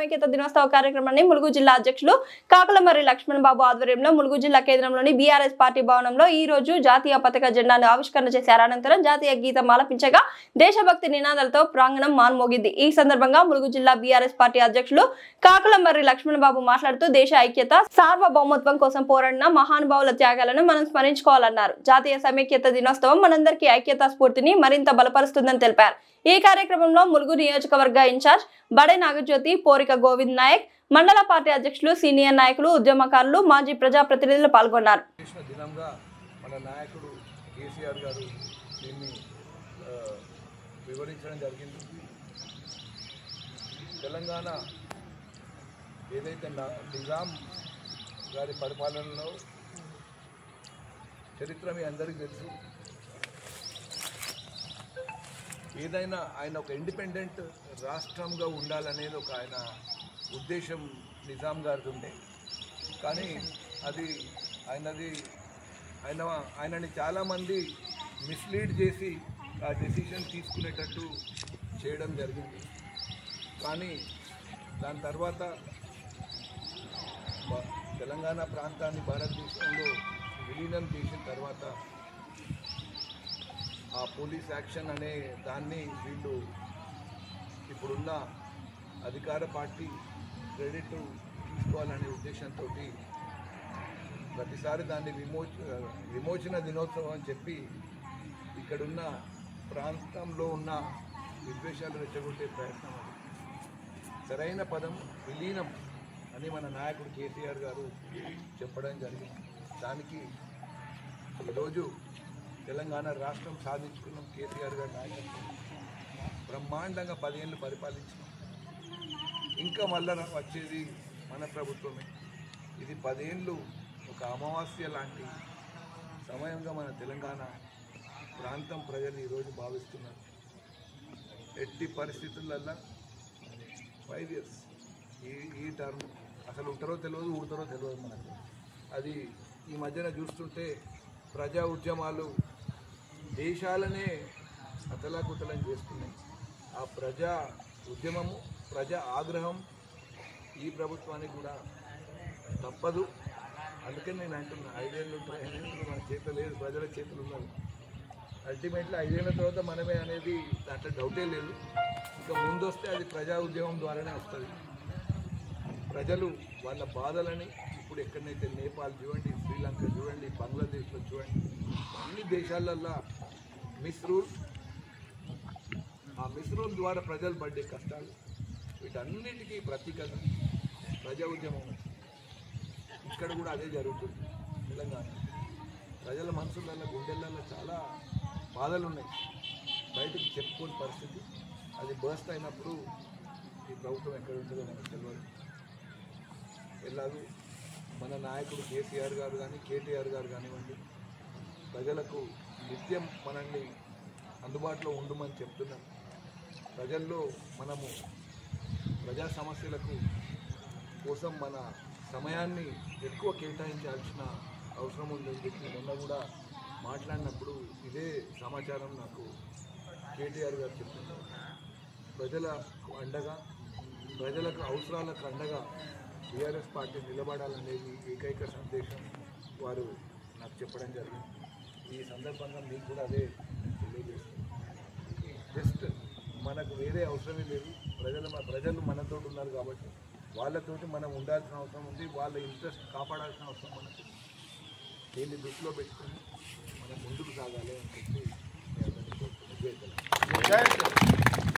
సమైక్యత దినోత్సవ కార్యక్రమాన్ని ములుగు జిల్లా అధ్యక్షులు కాకలమర్రి లక్ష్మణ్ బాబు ఆధ్వర్యంలో ములుగు జిల్లా కేంద్రంలోని బీఆర్ఎస్ పార్టీ భవనంలో ఈ రోజు జాతీయ పతాక జెండాను ఆవిష్కరణ చేశారు. అనంతరం జాతీయ గీతం ఆలపించగా దేశభక్తి నినాదాలతో ప్రాంగణం మాన్మోగింది. ఈ సందర్భంగా ములుగు జిల్లా బీఆర్ఎస్ పార్టీ అధ్యక్షులు కాకలమర్రి లక్ష్మణ్ బాబు మాట్లాడుతూ దేశ ఐక్యత సార్వభౌమత్వం కోసం పోరాడిన మహానుభావుల త్యాగాలను మనం స్మరించుకోవాలన్నారు. జాతీయ సమైక్యత దినోత్సవం మనందరికీ ఐక్యతా స్ఫూర్తిని మరింత బలపరుస్తుందని తెలిపారు. ఈ కార్యక్రమంలో ములుగు నియోజకవర్గ ఇన్ఛార్జ్ బడే నాగజ్యోతి, పోరిక గోవింద్ నాయక్, మండల పార్టీ అధ్యక్షులు, సీనియర్ నాయకులు, ఉద్యమకారులు, మాజీ ప్రజాప్రతినిధులు పాల్గొన్నారు. మన నాయకుడు కేసీఆర్ గారు దీన్ని వివరించడం జరిగింది. తెలంగాణ ఏదైతే నిజాం గారి పరిపాలనలో చరిత్ర మీ అందరికీ తెలుసు. ఏదైనా ఆయన ఒక ఇండిపెండెంట్ రాష్ట్రంగా ఉండాలనేది ఒక ఆయన ఉద్దేశం నిజాం గారిది ఉండే. కానీ అది ఆయనని చాలామంది మిస్లీడ్ చేసి ఆ డెసిషన్ తీసుకునేటట్టు చేయడం జరిగింది. కానీ దాని తర్వాత తెలంగాణ ప్రాంతాన్ని భారతదేశంలో విలీనం చేసిన తర్వాత ఆ పోలీస్ యాక్షన్ అనే దాన్ని వీళ్ళు ఇప్పుడున్న అధికార పార్టీ క్రెడిట్ తీసుకోవాలనే ఉద్దేశంతో ప్రతిసారి దాన్ని విమోచన దినోత్సవం అని చెప్పి ఇక్కడున్న ప్రాంతంలో ఉన్న విద్వేషాలు రెచ్చగొట్టే ప్రయత్నం. అది సరైన పదం విలీనం అని మన నాయకుడు కేసీఆర్ గారు చెప్పడం జరిగింది. దానికి ఈరోజు తెలంగాణ రాష్ట్రం సాధించుకున్నాం. కేసీఆర్ గారి నాయకత్వం బ్రహ్మాండంగా 10 ఏళ్ళు పరిపాలించినాం. ఇంకా మళ్ళా వచ్చేది మన ప్రభుత్వమే. ఇది 10 ఏళ్ళు ఒక అమావాస్య లాంటి సమయంగా మన తెలంగాణ ప్రాంతం ప్రజలు ఈరోజు భావిస్తున్నారు. ఎట్టి పరిస్థితులల్లో 5 ఇయర్స్ ఈ టర్మ్ అసలు ఉంటారో తెలియదు, ఊడతారో తెలియదు మనకు. అది ఈ మధ్యన చూస్తుంటే ప్రజా ఉద్యమాలు దేశాలనే అతలాకుతలం చేస్తున్నాయి. ఆ ప్రజా ఉద్యమము, ప్రజా ఆగ్రహం ఈ ప్రభుత్వానికి కూడా తప్పదు. అందుకని నేను అంటున్నా 5 ఏళ్ళు ఉంటాయని. మన చేతిలో లేదు, ప్రజల చేతులు ఉన్నది. అల్టిమేట్లీ 5 ఏళ్ళ తర్వాత మనమే అనేది దాంట్లో డౌటే లేదు. ఇంకా ముందు వస్తే అది ప్రజా ఉద్యమం ద్వారానే వస్తుంది. ప్రజలు వాళ్ళ బాధలని ఇప్పుడు ఎక్కడైతే నేపాల్ చూడండి, శ్రీలంక చూడండి, బంగ్లాదేశ్లో చూడండి, అన్ని దేశాలల్లో మిస్రూల్, ఆ మిస్రూల్ ద్వారా ప్రజలు పడ్డే కష్టాలు, వీటన్నిటికీ ప్రతీకగా ప్రజా ఉద్యమం. ఇక్కడ కూడా అదే జరుగుతుంది. తెలంగాణ ప్రజల మనసులలో, గుండెలలో చాలా బాధలు ఉన్నాయి. బయటకు చెప్పుకోని పరిస్థితి. అది బర్స్ట్ అయినప్పుడు ఈ ప్రభుత్వం ఎక్కడ ఉంటుందో మనకు తెలియదు. ఎలాగూ మన నాయకుడు కేసీఆర్ గారు కానీ, కేటీఆర్ గారు కానివ్వండి, ప్రజలకు నిత్యం మనల్ని అందుబాటులో ఉండమని చెప్తున్నాం. ప్రజల్లో మనము ప్రజా సమస్యలకు కోసం మన సమయాన్ని ఎక్కువ కేటాయించాల్సిన అవసరం ఉందని చెప్పి మొన్న కూడా మాట్లాడినప్పుడు ఇదే సమాచారం నాకు కేటీఆర్ గారు చెప్తున్నారు. ప్రజలకు అండగా, ప్రజలకు అవసరాలకు అండగా టీఆర్ఎస్ పార్టీ నిలబడాలనేది ఏకైక సందేశం వారు నాకు చెప్పడం జరిగింది. ఈ సందర్భంగా మీకు కూడా అదే తెలియజేస్తుంది. జస్ట్ మనకు వేరే అవసరమే లేదు. ప్రజలు మనతో ఉన్నారు కాబట్టి వాళ్ళతోటి మనం ఉండాల్సిన అవసరం ఉంది. వాళ్ళ ఇంట్రెస్ట్ కాపాడాల్సిన అవసరం మనకు. దీన్ని దృష్టిలో పెట్టుకుని మనం ముందుకు సాగాలి అని చెప్పి నేను కోరుతున్నాను.